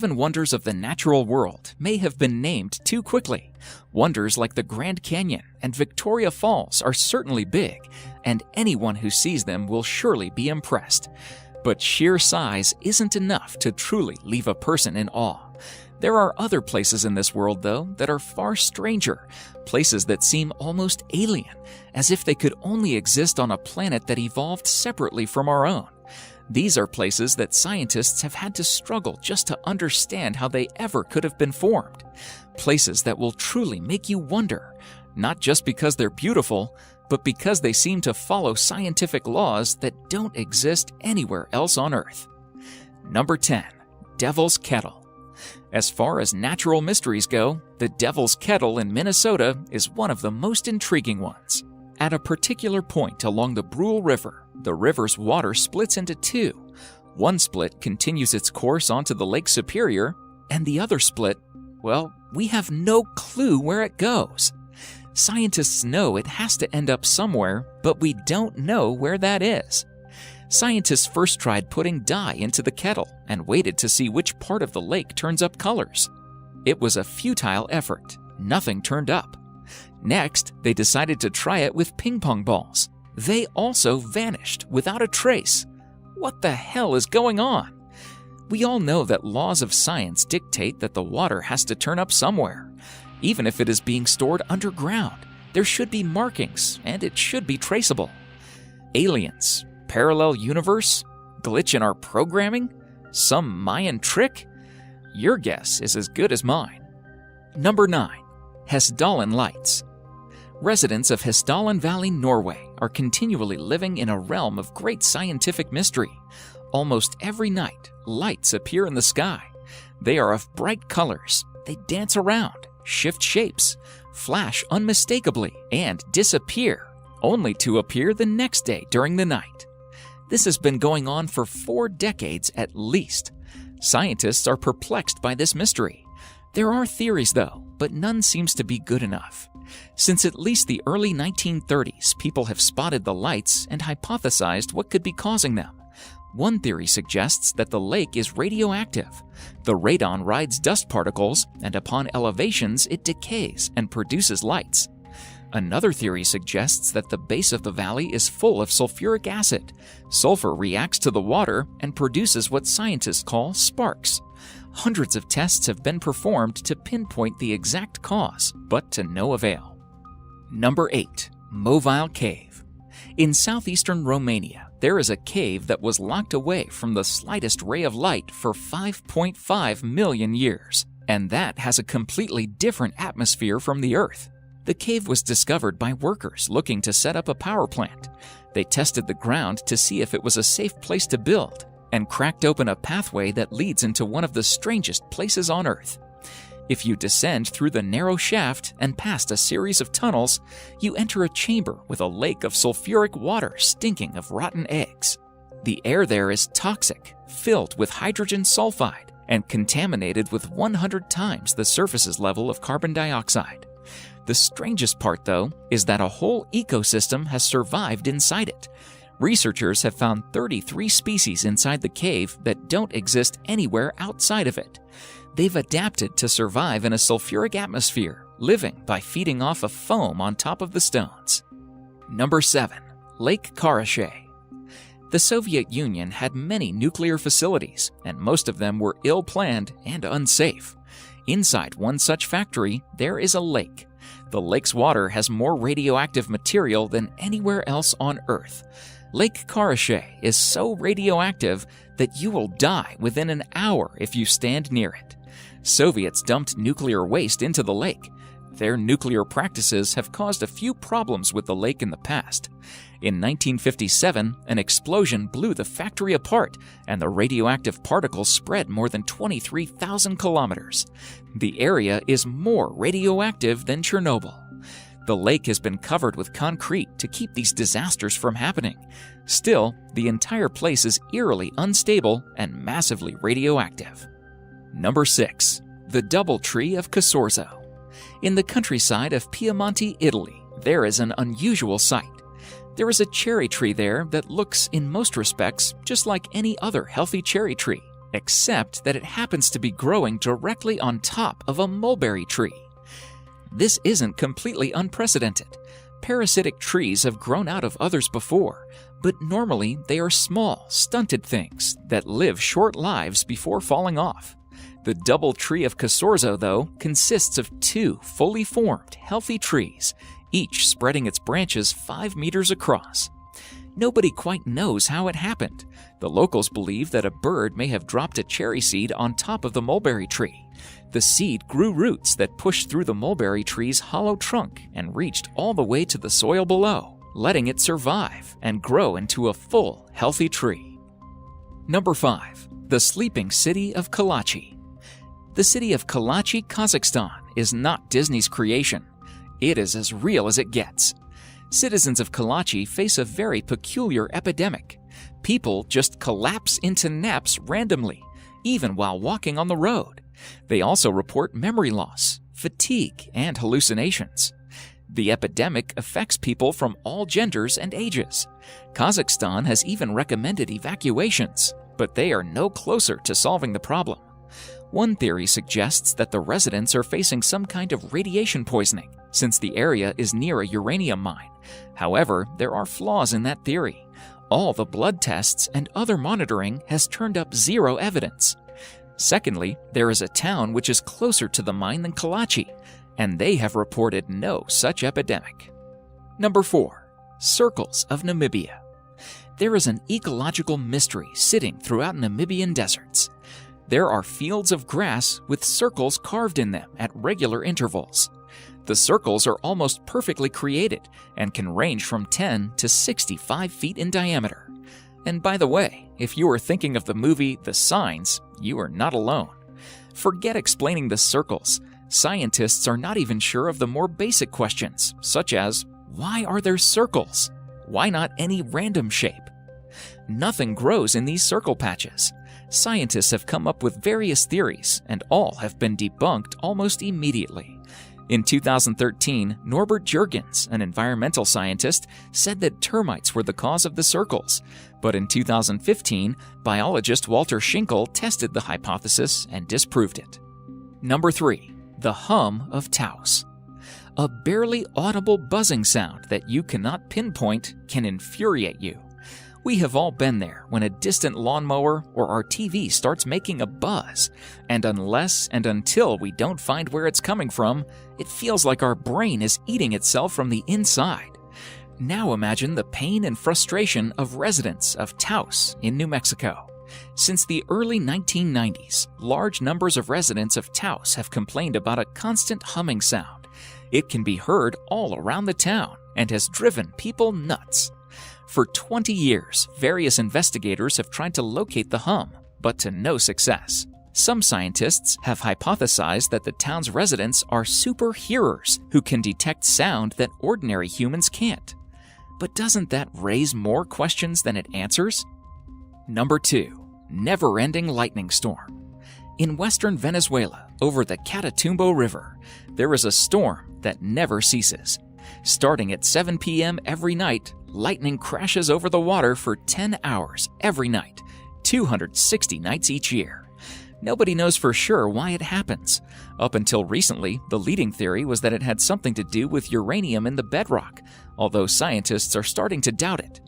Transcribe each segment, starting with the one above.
Seven wonders of the natural world may have been named too quickly. Wonders like the Grand Canyon and Victoria Falls are certainly big, and anyone who sees them will surely be impressed. But sheer size isn't enough to truly leave a person in awe. There are other places in this world, though, that are far stranger, places that seem almost alien, as if they could only exist on a planet that evolved separately from our own. These are places that scientists have had to struggle just to understand how they ever could have been formed. Places that will truly make you wonder, not just because they're beautiful, but because they seem to follow scientific laws that don't exist anywhere else on Earth. Number 10. Devil's Kettle. As far as natural mysteries go, the Devil's Kettle in Minnesota is one of the most intriguing ones. At a particular point along the Brule River, the river's water splits into two. One split continues its course onto the Lake Superior, and the other split, well, we have no clue where it goes. Scientists know it has to end up somewhere, but we don't know where that is. Scientists first tried putting dye into the kettle and waited to see which part of the lake turns up colors. It was a futile effort. Nothing turned up. Next, they decided to try it with ping pong balls. They also vanished without a trace. What the hell is going on? We all know that laws of science dictate that the water has to turn up somewhere. Even if it is being stored underground, there should be markings and it should be traceable. Aliens, parallel universe, glitch in our programming, some Mayan trick? Your guess is as good as mine. Number 9. Hessdalen Lights. Residents of Hessdalen Valley, Norway, are continually living in a realm of great scientific mystery. Almost every night, lights appear in the sky. They are of bright colors. They dance around, shift shapes, flash unmistakably, and disappear, only to appear the next day during the night. This has been going on for 4 decades at least. Scientists are perplexed by this mystery. There are theories, though, but none seems to be good enough. Since at least the early 1930s, people have spotted the lights and hypothesized what could be causing them. One theory suggests that the lake is radioactive. The radon rides dust particles, and upon elevations, it decays and produces lights. Another theory suggests that the base of the valley is full of sulfuric acid. Sulfur reacts to the water and produces what scientists call sparks. Hundreds of tests have been performed to pinpoint the exact cause, but to no avail. Number 8. Movile Cave. In southeastern Romania, there is a cave that was locked away from the slightest ray of light for 5.5 million years, and that has a completely different atmosphere from the Earth. The cave was discovered by workers looking to set up a power plant. They tested the ground to see if it was a safe place to build, and cracked open a pathway that leads into one of the strangest places on Earth. If you descend through the narrow shaft and past a series of tunnels, you enter a chamber with a lake of sulfuric water stinking of rotten eggs. The air there is toxic, filled with hydrogen sulfide, and contaminated with 100 times the surface's level of carbon dioxide. The strangest part, though, is that a whole ecosystem has survived inside it. Researchers have found 33 species inside the cave that don't exist anywhere outside of it. They've adapted to survive in a sulfuric atmosphere, living by feeding off of foam on top of the stones. Number 7. Lake Karachay. The Soviet Union had many nuclear facilities, and most of them were ill-planned and unsafe. Inside one such factory, there is a lake. The lake's water has more radioactive material than anywhere else on Earth. Lake Karachay is so radioactive that you will die within an hour if you stand near it. Soviets dumped nuclear waste into the lake. Their nuclear practices have caused a few problems with the lake in the past. In 1957, an explosion blew the factory apart, and the radioactive particles spread more than 23,000 kilometers. The area is more radioactive than Chernobyl. The lake has been covered with concrete to keep these disasters from happening. Still, the entire place is eerily unstable and massively radioactive. Number 6. The Doubletree of Casorzo. In the countryside of Piemonte, Italy, there is an unusual sight. There is a cherry tree there that looks, in most respects, just like any other healthy cherry tree. except that it happens to be growing directly on top of a mulberry tree. This isn't completely unprecedented. Parasitic trees have grown out of others before, but normally they are small, stunted things that live short lives before falling off. The double tree of Casorzo, though, consists of 2 fully formed, healthy trees, each spreading its branches 5 meters across. Nobody quite knows how it happened. The locals believe that a bird may have dropped a cherry seed on top of the mulberry tree. The seed grew roots that pushed through the mulberry tree's hollow trunk and reached all the way to the soil below, letting it survive and grow into a full, healthy tree. Number 5. The sleeping city of Kalachi. The city of Kalachi, Kazakhstan is not Disney's creation. It is as real as it gets. Citizens of Kalachi face a very peculiar epidemic. People just collapse into naps randomly, even while walking on the road. They also report memory loss, fatigue, and hallucinations. The epidemic affects people from all genders and ages. Kazakhstan has even recommended evacuations, but they are no closer to solving the problem. One theory suggests that the residents are facing some kind of radiation poisoning, since the area is near a uranium mine. However, there are flaws in that theory. All the blood tests and other monitoring has turned up zero evidence. Secondly, there is a town which is closer to the mine than Kalachi, and they have reported no such epidemic. Number 4. Circles of Namibia. There is an ecological mystery sitting throughout Namibian deserts. There are fields of grass with circles carved in them at regular intervals. The circles are almost perfectly created and can range from 10 to 65 feet in diameter. And by the way, if you are thinking of the movie The Signs, you are not alone. Forget explaining the circles. Scientists are not even sure of the more basic questions, such as, why are there circles? Why not any random shape? Nothing grows in these circle patches. Scientists have come up with various theories, and all have been debunked almost immediately. In 2013, Norbert Jurgens, an environmental scientist, said that termites were the cause of the circles. But in 2015, biologist Walter Schinkel tested the hypothesis and disproved it. Number 3. The hum of Taos. A barely audible buzzing sound that you cannot pinpoint can infuriate you. We have all been there when a distant lawnmower or our TV starts making a buzz, and unless and until we don't find where it's coming from, it feels like our brain is eating itself from the inside. Now imagine the pain and frustration of residents of Taos in New Mexico. Since the early 1990s, large numbers of residents of Taos have complained about a constant humming sound. It can be heard all around the town and has driven people nuts. For 20 years, various investigators have tried to locate the hum, but to no success. Some scientists have hypothesized that the town's residents are super hearers who can detect sound that ordinary humans can't. But doesn't that raise more questions than it answers? Number 2. Never-ending lightning storm. In western Venezuela, over the Catatumbo River, there is a storm that never ceases. Starting at 7 p.m. every night, lightning crashes over the water for 10 hours every night, 260 nights each year. Nobody knows for sure why it happens. Up until recently, the leading theory was that it had something to do with uranium in the bedrock, although scientists are starting to doubt it.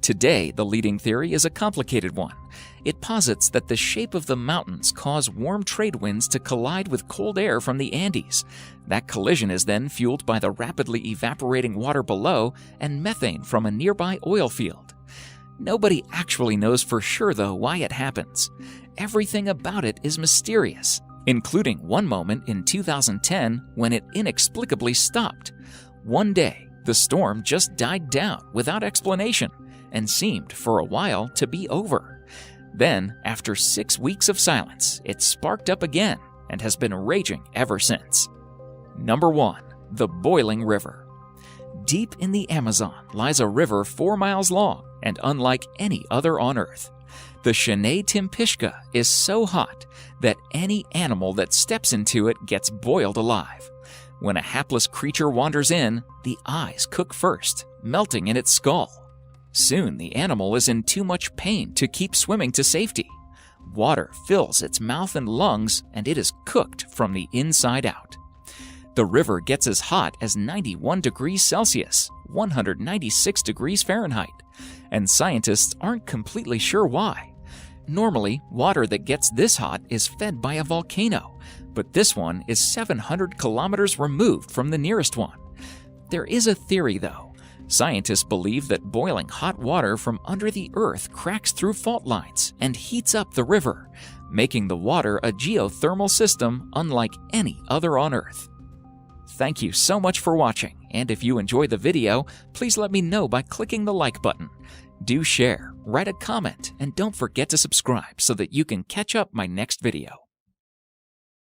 Today, the leading theory is a complicated one. It posits that the shape of the mountains cause warm trade winds to collide with cold air from the Andes. That collision is then fueled by the rapidly evaporating water below and methane from a nearby oil field. Nobody actually knows for sure, though, why it happens. Everything about it is mysterious, including one moment in 2010 when it inexplicably stopped. One day, the storm just died down without explanation and seemed for a while to be over. Then, after 6 weeks of silence, it sparked up again and has been raging ever since. Number 1. The Boiling River. Deep in the Amazon lies a river 4 miles long and unlike any other on Earth. The Shenay Timpishka is so hot that any animal that steps into it gets boiled alive. When a hapless creature wanders in, the eyes cook first, melting in its skull. Soon the animal is in too much pain to keep swimming to safety. Water fills its mouth and lungs, and it is cooked from the inside out. The river gets as hot as 91 degrees Celsius, 196 degrees Fahrenheit, and scientists aren't completely sure why. Normally, water that gets this hot is fed by a volcano, but this one is 700 kilometers removed from the nearest one. There is a theory, though. Scientists believe that boiling hot water from under the earth cracks through fault lines and heats up the river, making the water a geothermal system unlike any other on Earth. Thank you so much for watching, and if you enjoyed the video, please let me know by clicking the like button. Do share, write a comment, and don't forget to subscribe so that you can catch up my next video.